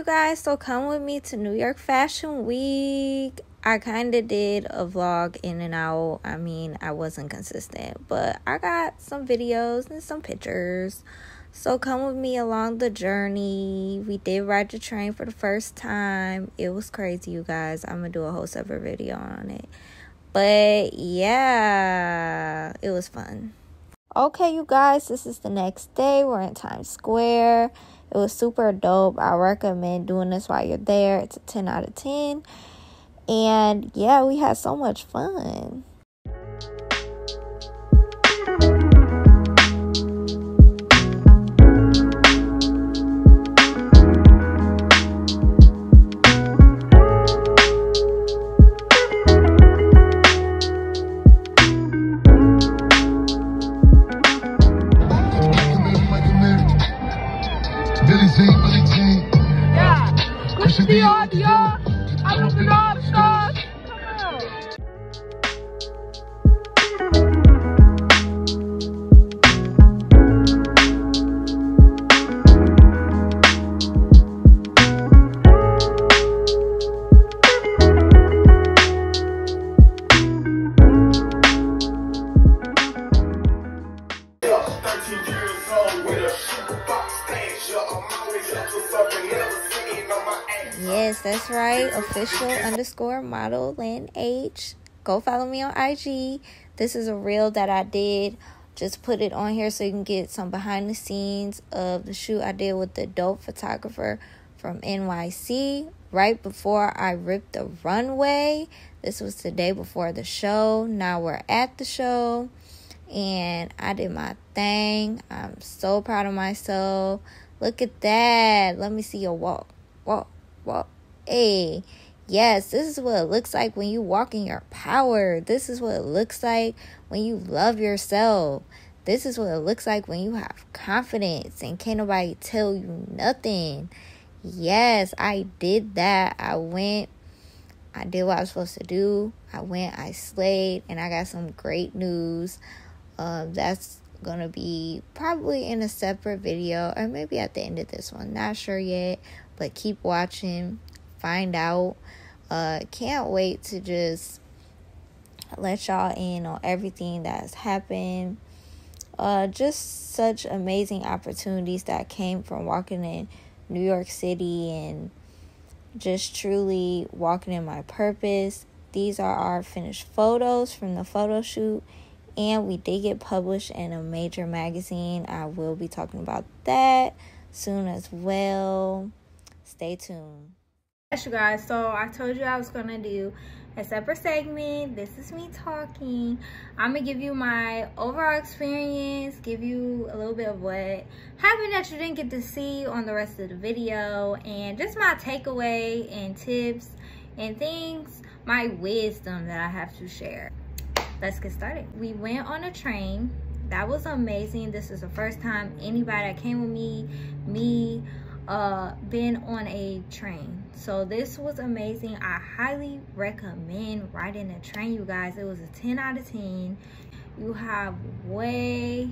you guys, so come with me to New York Fashion Week. I kind of did a vlog in and out. I mean, I wasn't consistent, but I got some videos and some pictures. So come with me along the journey. We did ride the train for the first time. It was crazy, you guys. I'm going to do a whole separate video on it. But yeah, it was fun. Okay, you guys, this is the next day. We're in Times Square. It was super dope. I recommend doing this while you're there. It's a 10 out of 10. And yeah, we had so much fun. Yes, that's right. Official_model Lynn H. Go follow me on IG. This is a reel that I did. Just put it on here so you can get some behind the scenes of the shoot I did with the dope photographer from NYC. Right before I ripped the runway. This was the day before the show. Now we're at the show. And I did my thing. I'm so proud of myself. Look at that. Let me see your walk. Walk. Hey, yes, this is what it looks like when you walk in your power. This is what it looks like when you love yourself. This is what it looks like when you have confidence and can't nobody tell you nothing. Yes, I did that. I did what I was supposed to do. I slayed, and I got some great news. That's gonna be probably in a separate video, or maybe at the end of this one. Not sure yet. But keep watching, find out. Can't wait to just let y'all in on everything that's happened. Just such amazing opportunities that came from walking in New York City and just truly walking in my purpose. These are our finished photos from the photo shoot. And we did get published in a major magazine. I will be talking about that soon as well. Stay tuned. Yes, you guys, so I told you I was gonna do a separate segment. This is me talking. I'm gonna give you my overall experience, give you a little bit of what happened that you didn't get to see on the rest of the video, and just my takeaway and tips and things, my wisdom that I have to share. Let's get started. We went on a train. That was amazing. This is the first time anybody that came with me been on a train, so this was amazing. I highly recommend riding a train, you guys. It was a 10 out of 10. You have way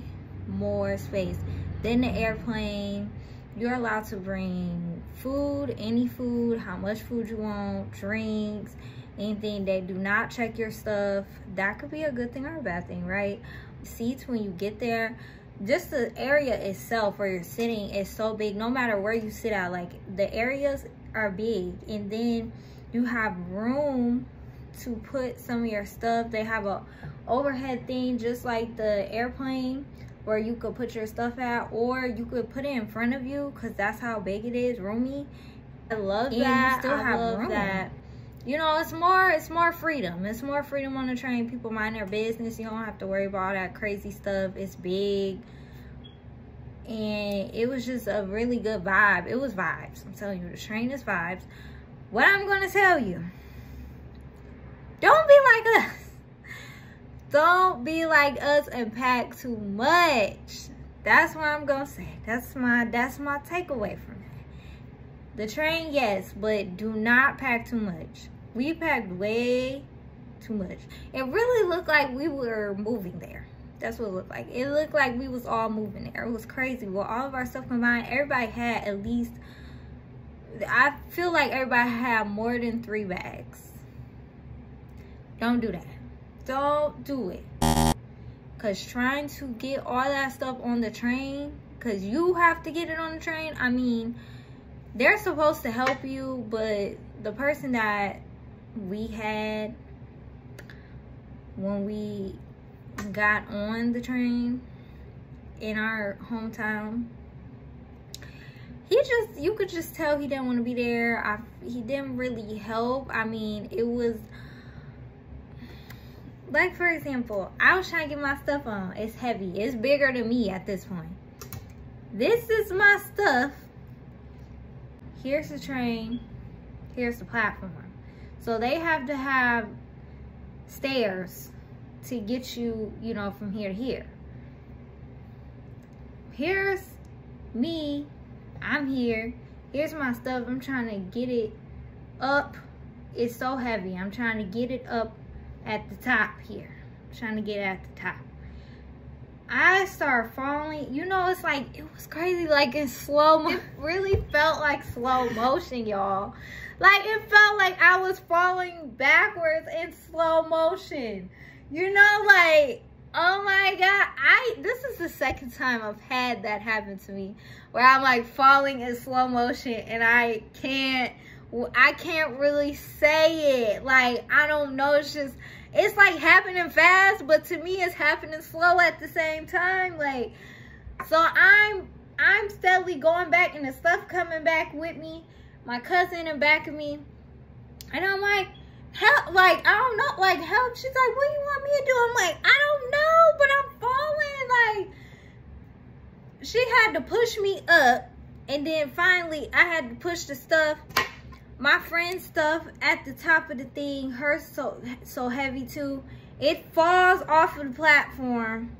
more space than the airplane. You're allowed to bring food, any food, how much food you want, drinks, anything. They do not check your stuff. That could be a good thing or a bad thing, right? Seats when you get there, just the area itself where you're sitting is so big. No matter where you sit at, like, the areas are big, and then you have room to put some of your stuff. They have a overhead thing just like the airplane where you could put your stuff at, or you could put it in front of you, because that's how big it is, roomy. I love that. You still have room. That, you know, it's more freedom. It's more freedom on the train. People mind their business. You don't have to worry about all that crazy stuff. It's big. And it was just a really good vibe. It was vibes. I'm telling you, the train is vibes. What I'm going to tell you, don't be like us. Don't be like us and pack too much. That's what I'm going to say. That's my takeaway from that. The train, yes, but do not pack too much. We packed way too much. It really looked like we were moving there. That's what it looked like. It looked like we was all moving there. It was crazy. Well, all of our stuff combined, everybody had at least I feel like everybody have more than 3 bags. Don't do that. Don't do it. Because trying to get all that stuff on the train, because you have to get it on the train. I mean, they're supposed to help you, but the person that we had when we got on the train in our hometown, you could just tell he didn't want to be there. He didn't really help. I mean, it was like, for example, I was trying to get my stuff on. It's heavy. It's bigger than me at this point. This is my stuff. Here's the train. Here's the platform. So they have to have stairs to get you, you know, from here to here. Here's me. I'm here. Here's my stuff. I'm trying to get it up. It's so heavy. I'm trying to get it up at the top here. I'm trying to get it at the top. I start falling. You know, it's like, it was crazy, like in slow mo. It really felt like slow motion, y'all. Like, it felt like I was falling backwards in slow motion. You know, like, oh my God. This is the second time I've had that happen to me, where I'm like falling in slow motion and I can't really say it. Like, I don't know. It's like happening fast, but to me it's happening slow at the same time. Like, so I'm steadily going back and the stuff coming back with me. My cousin in back of me. And I'm like, help, like, I don't know, like, help. She's like, what do you want me to do? I'm like, I don't know, but I'm falling. Like, she had to push me up, and then finally I had to push the stuff, my friend's stuff, at the top of the thing. Hers so heavy too. It falls off of the platform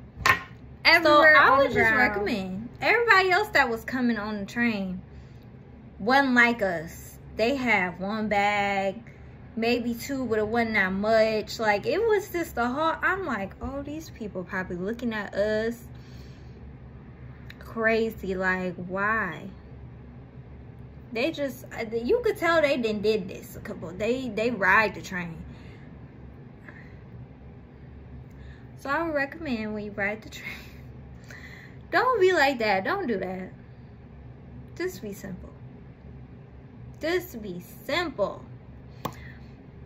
everywhere. So I would just recommend everybody else that was coming on the train wasn't like us. They had 1 bag, maybe 2, but it wasn't that much. Like, it was just the whole, I'm like, oh, these people probably looking at us crazy. Like, why? They just, you could tell they did this a couple, they ride the train. So I would recommend, when you ride the train, don't be like that. Don't do that. Just be simple. Just be simple.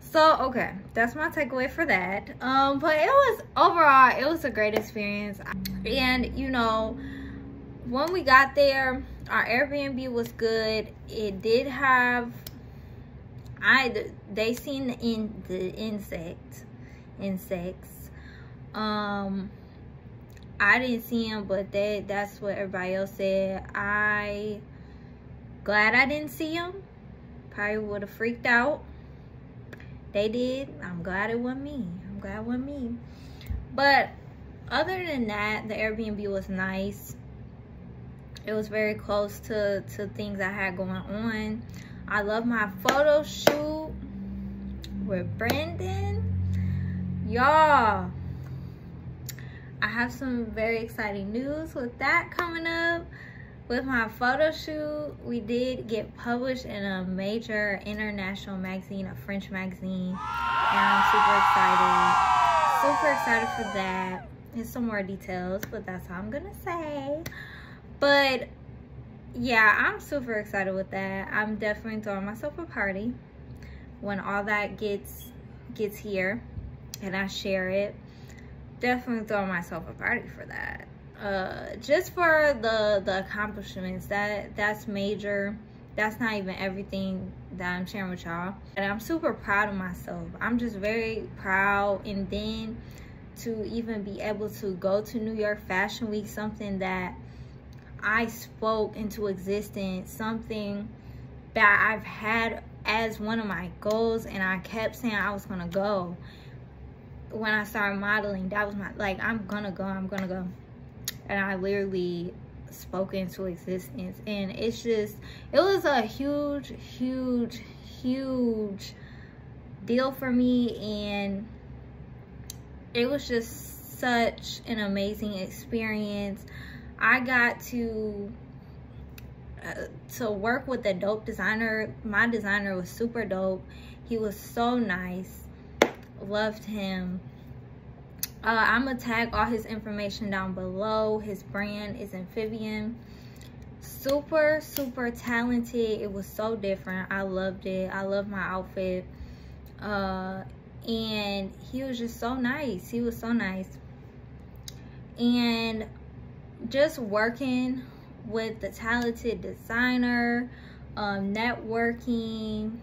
So, okay, that's my takeaway for that. But it was, overall, it was a great experience. And, you know, when we got there, our Airbnb was good. It did have, they seen the insects. I didn't see them, but that's what everybody else said. I glad I didn't see them. Probably would have freaked out. They did. I'm glad it wasn't me. I'm glad it wasn't me. But other than that, the Airbnb was nice. It was very close to things I had going on. I love my photo shoot with Brandon. Y'all, I have some very exciting news with that coming up. With my photo shoot, we did get published in a major international magazine, a French magazine, and I'm super excited. Super excited for that. There's some more details, but that's all I'm gonna say. But yeah, I'm super excited with that. I'm definitely throwing myself a party when all that gets here and I share it. Definitely throwing myself a party for that. Just for the accomplishments, that's major. That's not even everything that I'm sharing with y'all, and I'm super proud of myself. I'm just very proud. And then to even be able to go to New York Fashion Week, something that I spoke into existence, something that I've had as one of my goals, and I kept saying I was gonna go. When I started modeling, that was my, like, I'm gonna go. And I literally spoke into existence. And it's just, it was a huge deal for me. And it was just such an amazing experience. I got to to work with a dope designer. My designer was super dope. He was so nice. Loved him. I'm gonna tag all his information down below. His brand is Infavian. Super talented. It was so different. I loved it. I loved my outfit. And he was just so nice. He was so nice. And just working with the talented designer, networking.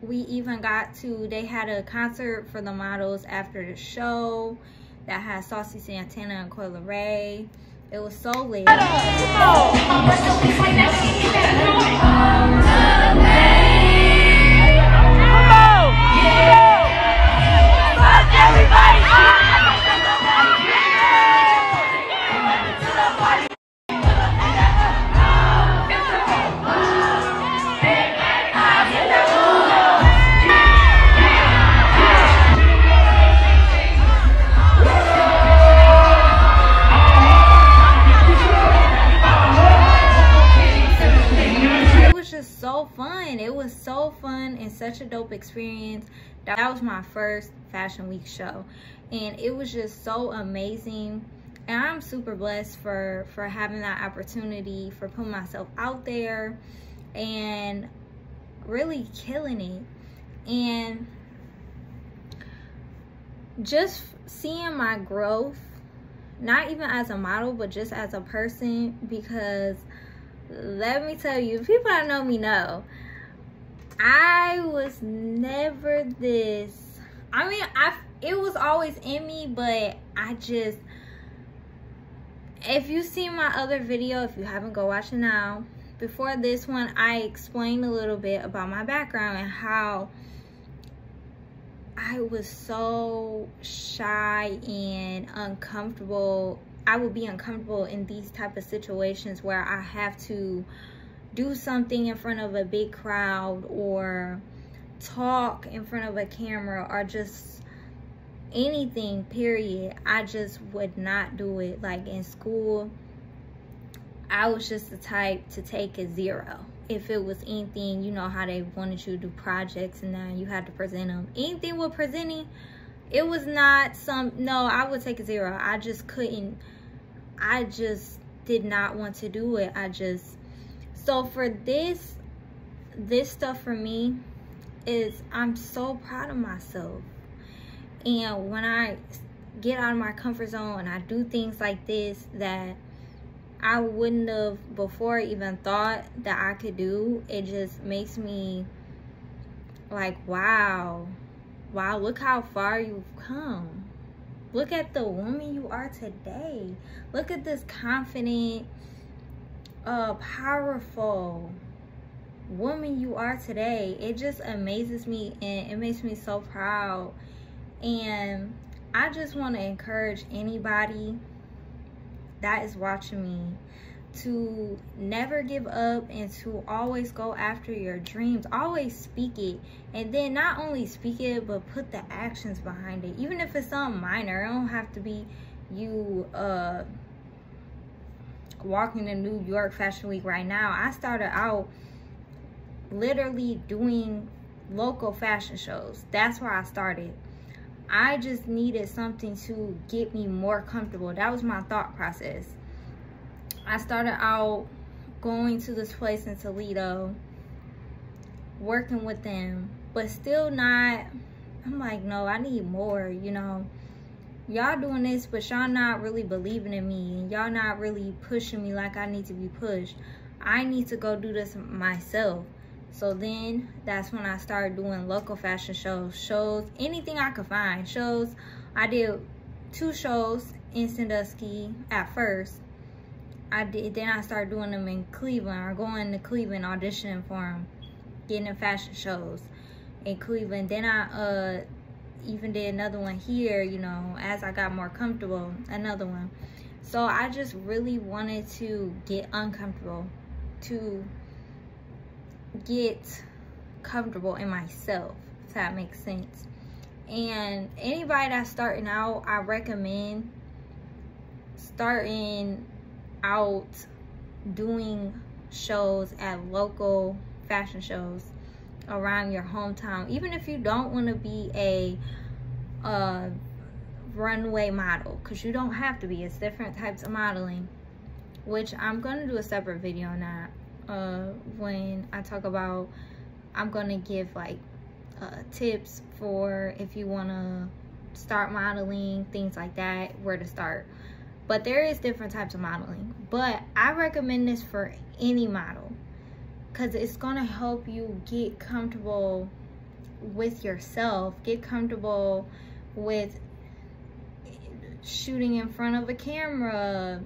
We even got to, they had a concert for the models after the show that had Saucy Santana and Coyle Ray. It was so lit. It was so fun and such a dope experience. That was my first Fashion Week show, and it was just so amazing. And I'm super blessed for having that opportunity, for putting myself out there and really killing it. And just seeing my growth, not even as a model, but just as a person, because let me tell you, people that know me know, I was never this. I mean, it was always in me, but I just, if you see my other video, if you haven't, go watch it now. Before this one, I explained a little bit about my background and how I was so shy and uncomfortable. I would be uncomfortable in these type of situations where I have to do something in front of a big crowd or talk in front of a camera or just anything, period. I just would not do it. Like in school, I was just the type to take a 0. If it was anything, you know how they wanted you to do projects and then you had to present them. Anything with presenting, it was not no, I would take a 0. I just couldn't. I just did not want to do it. So for this stuff for me is, I'm so proud of myself. And when I get out of my comfort zone and I do things like this that I wouldn't have before even thought that I could do, it just makes me like, wow, look how far you've come. Look at the woman you are today. Look at this confident, powerful woman you are today. It just amazes me and it makes me so proud. And I just want to encourage anybody that is watching me to never give up and to always go after your dreams. Always speak it, and then not only speak it, but put the actions behind it. Even if it's something minor, it don't have to be you walking to New York Fashion Week right now. I started out literally doing local fashion shows. That's where I started. I just needed something to get me more comfortable. That was my thought process. I started out going to this place in Toledo, working with them, but still not, I'm like, no, I need more, you know. Y'all doing this, but y'all not really believing in me, and y'all not really pushing me like I need to be pushed. I need to go do this myself. So then that's when I started doing local fashion shows, anything I could find. Shows, I did 2 shows in Sandusky at first. Then I started doing them in Cleveland, or going to Cleveland auditioning for them, getting in fashion shows in Cleveland. Then I even did another one here, you know, as I got more comfortable, another one. So I just really wanted to get uncomfortable, to get comfortable in myself, if that makes sense. And anybody that's starting out, I recommend starting out doing shows, at local fashion shows around your hometown. Even if you don't want to be a runway model, because you don't have to be. It's different types of modeling, which I'm going to do a separate video on that when I talk about, I'm going to give like tips for if you want to start modeling, things like that, where to start. But there is different types of modeling, but I recommend this for any model because it's going to help you get comfortable with yourself, get comfortable with shooting in front of a camera,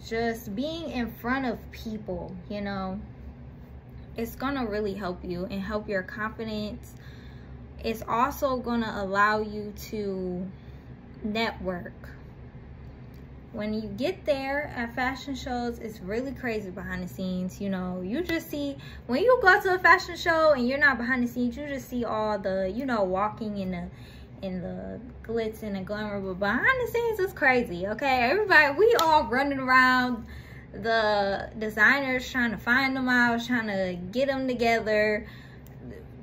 just being in front of people, you know. It's gonna really help you and help your confidence. It's also gonna allow you to network. When you get there at fashion shows, it's really crazy behind the scenes. You know, you just see, when you go to a fashion show and you're not behind the scenes, you just see all the, you know, walking in the glitz and the glamour, but behind the scenes it's crazy. Okay, everybody, we all running around, the designers trying to find them out, trying to get them together,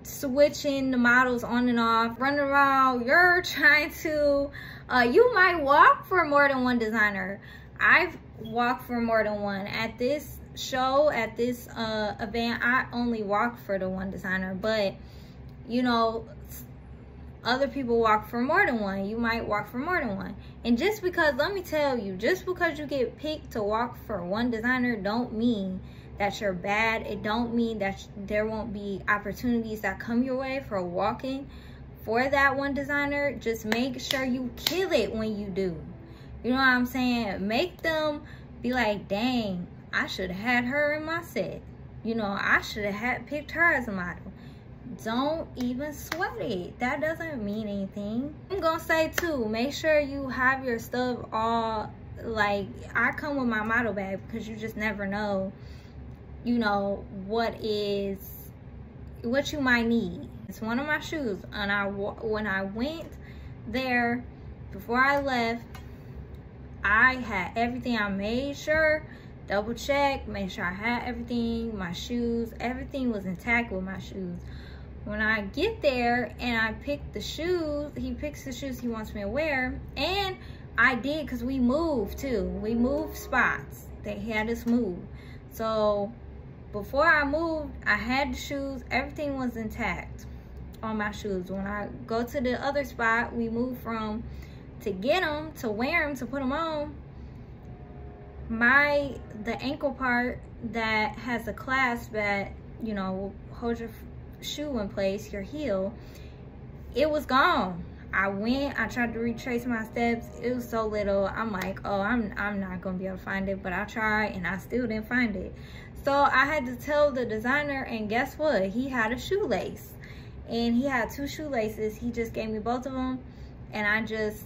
switching the models on and off, running around. You're trying to you might walk for more than one designer. I've walked for more than one. At this show, at this event, I only walked for the one designer, but you know, other people walk for more than one. You might walk for more than one. And just because, let me tell you, just because you get picked to walk for one designer don't mean that you're bad. It don't mean that there won't be opportunities that come your way for walking for that one designer. Just make sure you kill it when you do. You know what I'm saying? Make them be like, dang, I should have had her in my set. You know, I should have picked her as a model. Don't even sweat it. That doesn't mean anything. I'm gonna say too, make sure you have your stuff all, like, I come with my model bag because you just never know, you know, what you might need. It's one of my shoes, and when I went there, before I left, I had everything. I made sure, double check, made sure I had everything, my shoes, everything was intact with my shoes. When I get there and I pick the shoes, he picks the shoes he wants me to wear, and I did, because we moved too. We moved spots. They had us move. So before I moved, I had the shoes, everything was intact on my shoes. When I go to the other spot, we moved from to get them, to wear them, to put them on, the ankle part that has a clasp that, you know, will hold your shoe in place, your heel, it was gone. I tried to retrace my steps. It was so little. I'm like, oh, I'm not gonna be able to find it, but I tried and I still didn't find it. So I had to tell the designer, and guess what? He had a shoelace, and he had 2 shoelaces. He just gave me both of them, and I just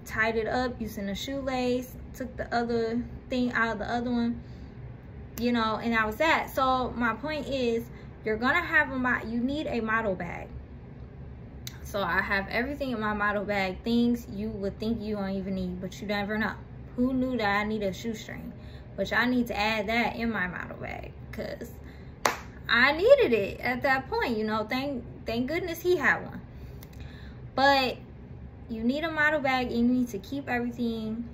tied it up using a shoelace, took the other thing out of the other one, you know, and that was that. So my point is, you're gonna have you need a model bag. So I have everything in my model bag, things you would think you don't even need, but you never know. Who knew that I need a shoestring? Which I need to add that in my model bag, because I needed it at that point, you know. Thank goodness he had one. But you need a model bag, and you need to keep everything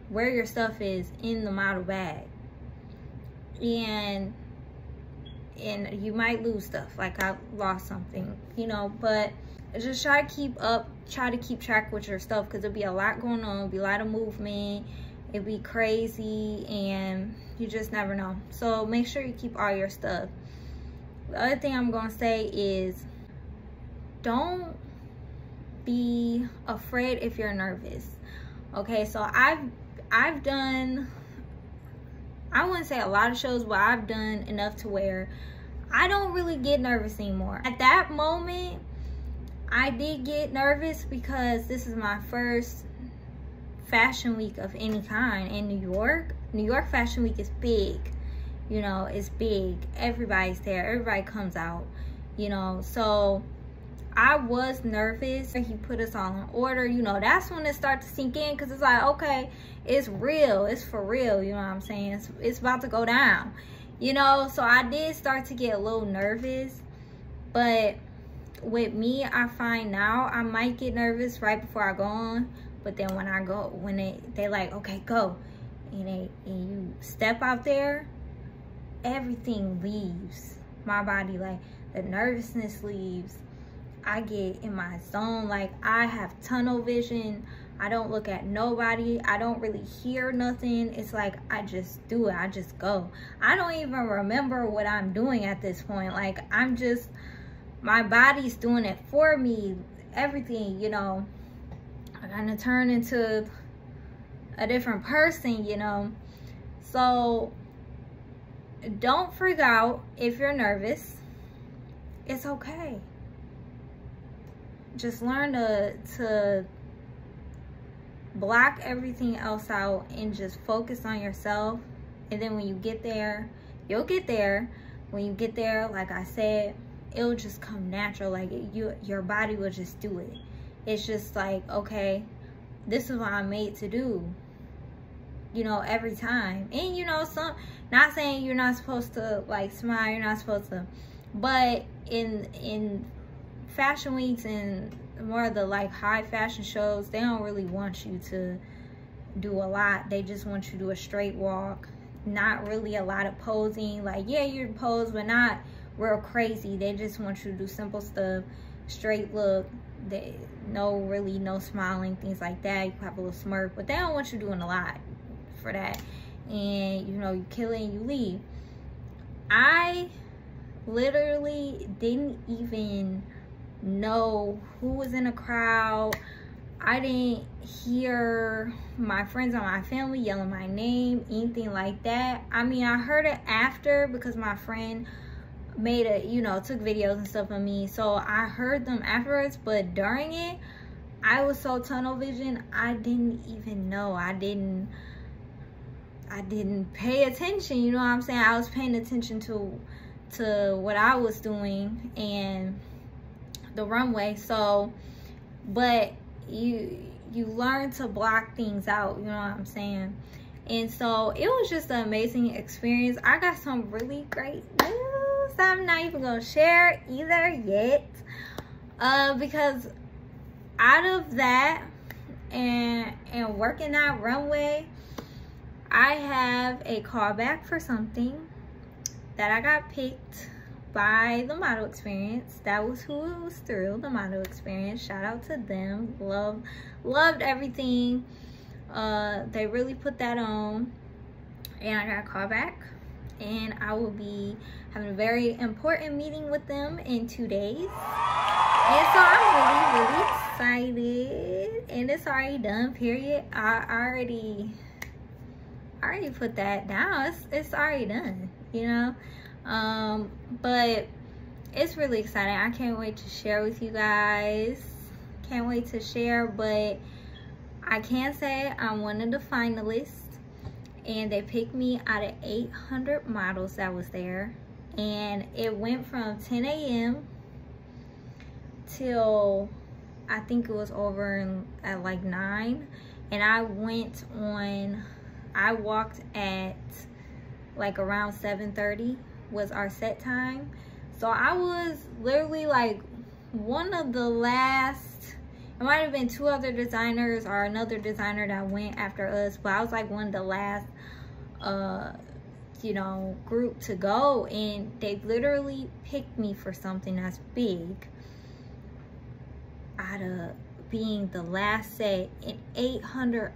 where your stuff is in the model bag. And you might lose stuff, like I lost something, you know, but just try to keep track with your stuff, because there'll be a lot going on, be a lot of movement, it'll be crazy, and you just never know. So make sure you keep all your stuff. The other thing I'm gonna say is, don't be afraid if you're nervous. Okay, so I've done, I wouldn't say a lot of shows, but I've done enough to where I don't really get nervous anymore. At that moment, I did get nervous because this is my first fashion week of any kind in New York. New York Fashion Week is big, you know, it's big. Everybody's there, everybody comes out, you know. So I was nervous. He put us all in order, you know. That's when it starts to sink in, because it's like, okay, it's real, it's for real, you know what I'm saying? It's about to go down, you know. So I did start to get a little nervous. But with me, I find now I might get nervous right before I go on, but then when I go, when they like, okay, go, and you step out there, everything leaves my body. Like, the nervousness leaves. I get in my zone. Like, I have tunnel vision. I don't look at nobody. I don't really hear nothing. It's like I just do it. I just go. I don't even remember what I'm doing at this point. Like, I'm just, my body's doing it for me. Everything, you know. I kind of turn into a different person, you know. So don't freak out if you're nervous. It's okay. Just learn to block everything else out and just focus on yourself. And then when you get there, you'll get there. When you get there, like I said, it'll just come natural. Like, your body will just do it. It's just like, okay, this is what I'm made to do, you know, every time. And, you know, not saying you're not supposed to, like, smile, you're not supposed to, but in fashion weeks and more of the, like, high fashion shows, they don't really want you to do a lot. They just want you to do a straight walk, not really a lot of posing. Like, yeah, you pose, but not real crazy. They just want you to do simple stuff, straight look. No smiling, things like that. You have a little smirk, but they don't want you doing a lot for that. And, you know, you kill it and you leave. I literally didn't even know who was in the crowd. I didn't hear my friends or my family yelling my name, anything like that. I mean, I heard it after, because my friend made a, you know, took videos and stuff of me, so I heard them afterwards. But during it, I was so tunnel vision, I didn't even know. I didn't pay attention, you know what I'm saying? I was paying attention to what I was doing and the runway. So, but you learn to block things out, you know what I'm saying? And so it was just an amazing experience. I got some really great news I'm not even gonna share either yet, because out of that and working that runway, I have a callback for something that I got picked by the model experience. That was who it was through, the model experience. Shout out to them. Loved everything. They really put that on, and I got a callback, and I will be having a very important meeting with them in 2 days. And so I'm really excited, and it's already done, period. I already put that down. It's already done, you know. But it's really exciting. I can't wait to share with you guys. Can't wait to share. But I can say I'm one of the finalists, and they picked me out of 800 models that was there. And it went from 10 a.m. till I think it was over at like 9. And I walked at like around 7:30 was our set time. So I was literally like one of the last. It might have been 2 other designers or another designer that went after us, but I was like one of the last you know, group to go. And they literally picked me for something that's big out of being the last set in 800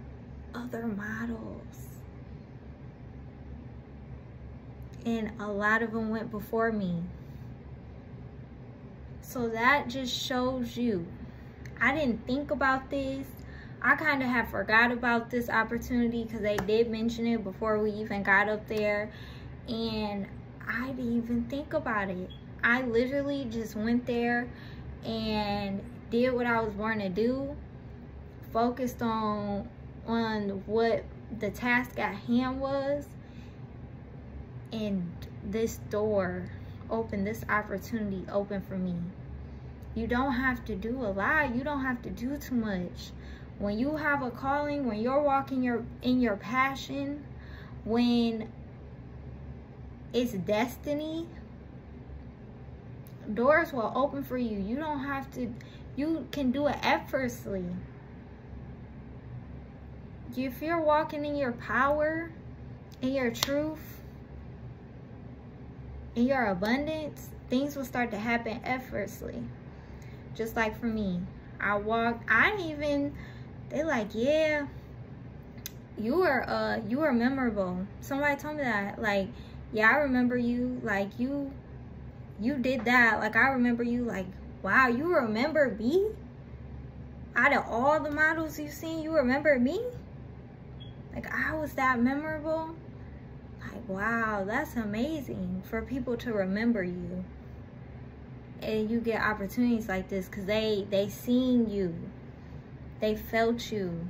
other models. And a lot of them went before me. So that just shows you, I didn't think about this. I kind of have forgot about this opportunity, because they did mention it before we even got up there, and I didn't even think about it. I literally just went there and did what I was born to do, focused on what the task at hand was, and this door opened, this opportunity opened for me. You don't have to do a lot. You don't have to do too much. When you have a calling, when you're walking in your passion, when it's destiny, doors will open for you. You don't have to, you can do it effortlessly. If you're walking in your power, in your truth, in your abundance, things will start to happen effortlessly. Just like for me, I walked, they like, yeah, you are memorable. Somebody told me that, like, yeah, I remember you, like, you did that, like, I remember you, like, wow, you remember me? Out of all the models you've seen, you remember me? Like, I was that memorable? Like, wow, that's amazing for people to remember you. And you get opportunities like this because they seen you. They felt you.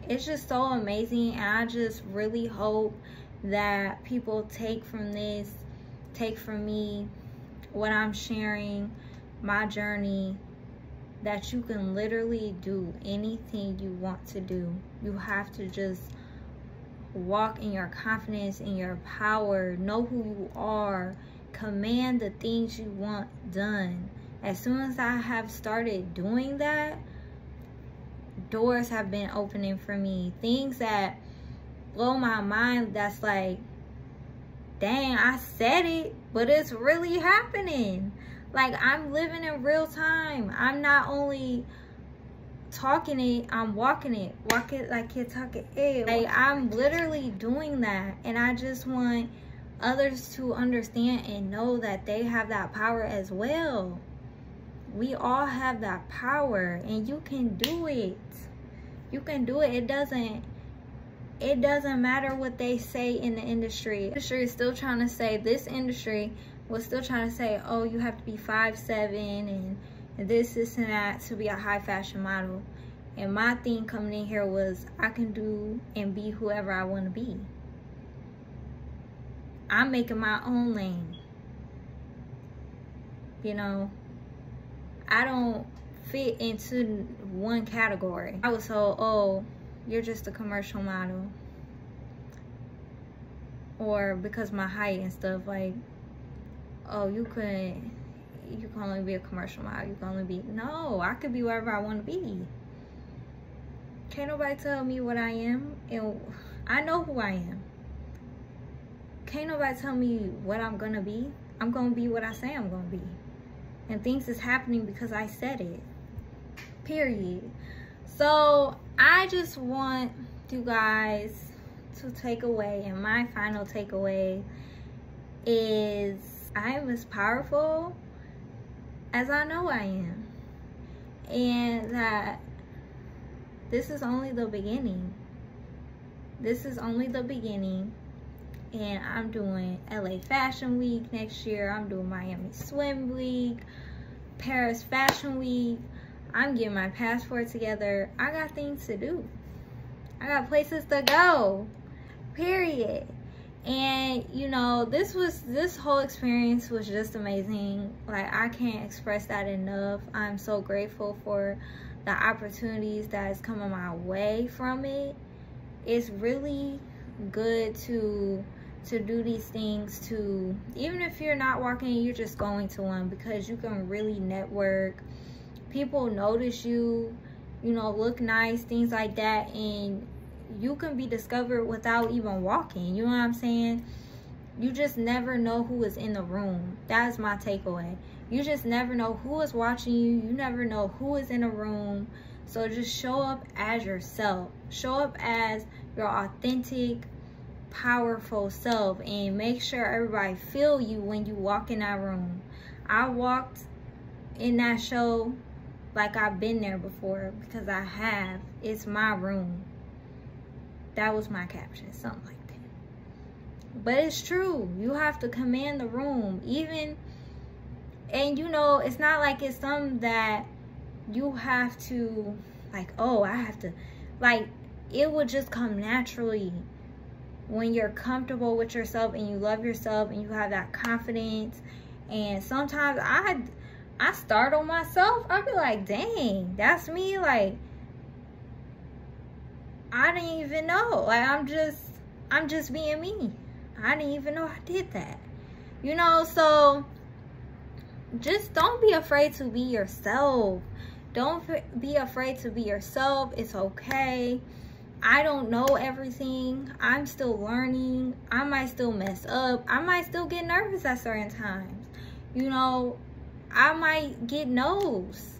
It's just so amazing, and I just really hope that people take from this, take from me, what I'm sharing, my journey, that you can literally do anything you want to do. You have to just walk in your confidence, in your power, know who you are, command the things you want done. As soon as I have started doing that, doors have been opening for me. Things that blow my mind, that's like, dang, I said it, but it's really happening. Like, I'm living in real time. I'm not only talking it, I'm walking it. Walk it like you're talking it. Like, I'm literally doing that. And I just want others to understand and know that they have that power as well. We all have that power, and you can do it. You can do it. It doesn't matter what they say in the industry. The industry is still trying to say, this industry was still trying to say, oh, you have to be 5'7" and this and that to be a high fashion model. And my thing coming in here was, I can do and be whoever I want to be. I'm making my own lane. You know, I don't fit into one category. I was told, oh, you're just a commercial model. Or because my height and stuff, like, oh, you can only be a commercial model. You can only be, no, I could be wherever I want to be. Can't nobody tell me what I am, and I know who I am. Can't nobody tell me what I'm gonna be. I'm gonna be what I say I'm gonna be. And things is happening because I said it. Period. So I just want you guys to take away, and my final takeaway is, I am as powerful as I know I am. And that this is only the beginning. This is only the beginning. And I'm doing LA Fashion Week next year. I'm doing Miami Swim Week, Paris Fashion Week. I'm getting my passport together. I got things to do. I got places to go. Period. And you know, this whole experience was just amazing. Like, I can't express that enough. I'm so grateful for the opportunities that is coming my way from it. It's really good to do these things, to, even if you're not walking, you're just going to one, because you can really network. People notice you, you know, look nice, things like that, and you can be discovered without even walking. You know what I'm saying? You just never know who is in the room. That's my takeaway. You just never know who is watching you. You never know who is in a room. So just show up as yourself. Show up as your authentic, powerful self, and make sure everybody feel you when you walk in that room. I walked in that show like I've been there before, because I have. It's my room. That was my caption, something like that. But it's true. You have to command the room. Even, and you know, it's not like it's something that you have to, like, oh, I have to, like, it would just come naturally when you're comfortable with yourself and you love yourself and you have that confidence And sometimes I startle myself. I'll be like, dang, that's me. Like, I didn't even know. Like, I'm just being me. I didn't even know I did that. You know, so just don't be afraid to be yourself. Don't be afraid to be yourself. It's okay. I don't know everything. I'm still learning. I might still mess up. I might still get nervous at certain times. You know, I might get no's.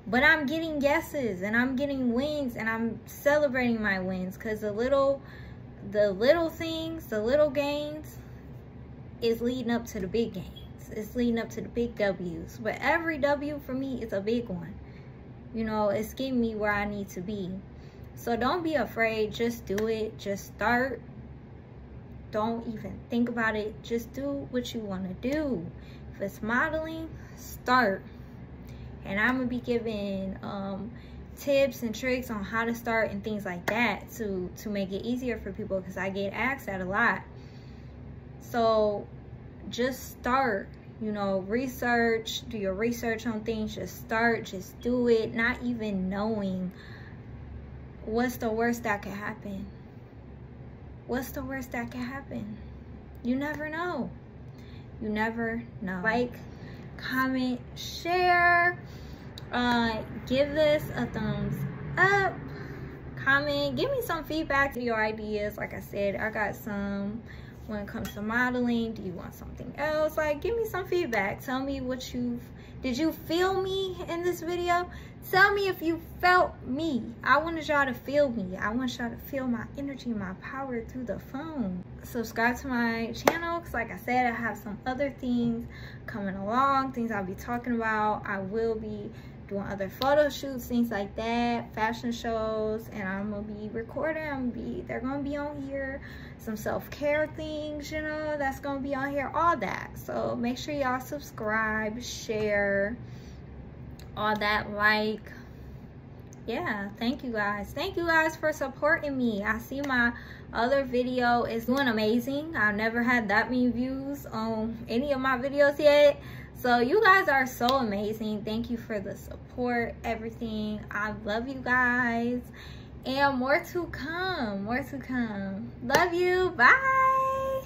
But I'm getting yeses and I'm getting wins, and I'm celebrating my wins, because the little things, the little gains is leading up to the big gains. It's leading up to the big W's. But every W for me is a big one. You know, it's getting me where I need to be. So don't be afraid. Just do it. Just start. Don't even think about it. Just do what you want to do. If it's modeling, start. And I'm going to be giving tips and tricks on how to start and things like that to make it easier for people, because I get asked that a lot. So just start. You know, research, do your research on things. Just start, just do it, not even knowing what's the worst that could happen. What's the worst that could happen? You never know. You never know. Like, comment, share, give this a thumbs up, comment, give me some feedback to your ideas. Like I said, I got some when it comes to modeling. Do you want something else? Like, give me some feedback. Tell me what did you feel me in this video? Tell me if you felt me. I wanted y'all to feel me. I want y'all to feel my energy, my power through the phone. Subscribe to my channel, because like I said, I have some other things coming along, things I'll be talking about. I will be doing other photo shoots, things like that, fashion shows, and I'm gonna be recording. They're gonna be on here. Some self-care things, you know, that's gonna be on here, all that. So make sure y'all subscribe, share, all that. Like, yeah, thank you guys for supporting me. I see my other video is doing amazing. I've never had that many views on any of my videos yet. So you guys are so amazing. Thank you for the support, everything. I love you guys, and more to come, more to come. Love you. Bye.